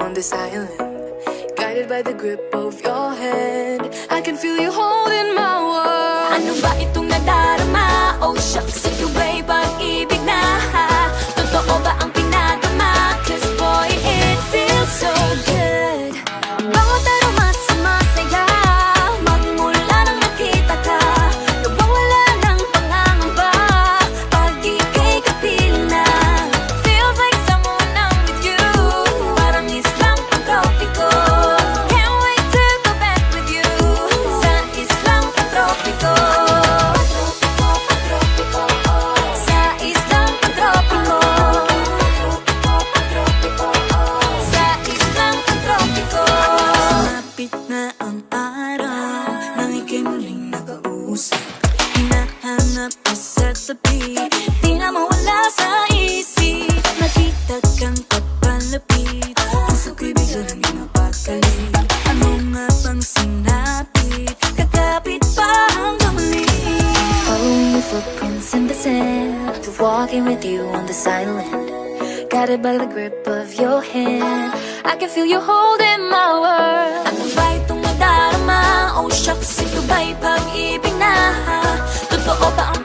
on this island, guided by the grip of your hand. I can feel you holding my world. Ano ba itong nadarama? Oh shucks, ito ba'y pag-ibig na? Totoo ba ang pinadama? Cause boy, it feels so good. Bawat aroma sumasaya, magmula nang nakita ka. Nawawala ng pangangamba, pag ika'y kapiling na. Feels like someone I'm with you, parang islang pang-tropiko. Can't wait to go back with you, sa islang pang-tropiko. Sa islang pang-tropiko. Sa islang pang-tropiko. Sumapit na ang araw, nang ika'y muling nakausap. Hinahanap ka sa tabi, di na mawala sa isip. Nakita kang papalapit, puso ko'y bigla nang mapakali. Ano nga bang sinapit, kakapit pa hanggang muli. Following your footprints in the sand, to walking with you on this island, guided by the grip of your hand. I can feel you holding my world. Ano ba itong nadarama? Oh shucks, ito ba'y pag-ibig na? Totoo ba ang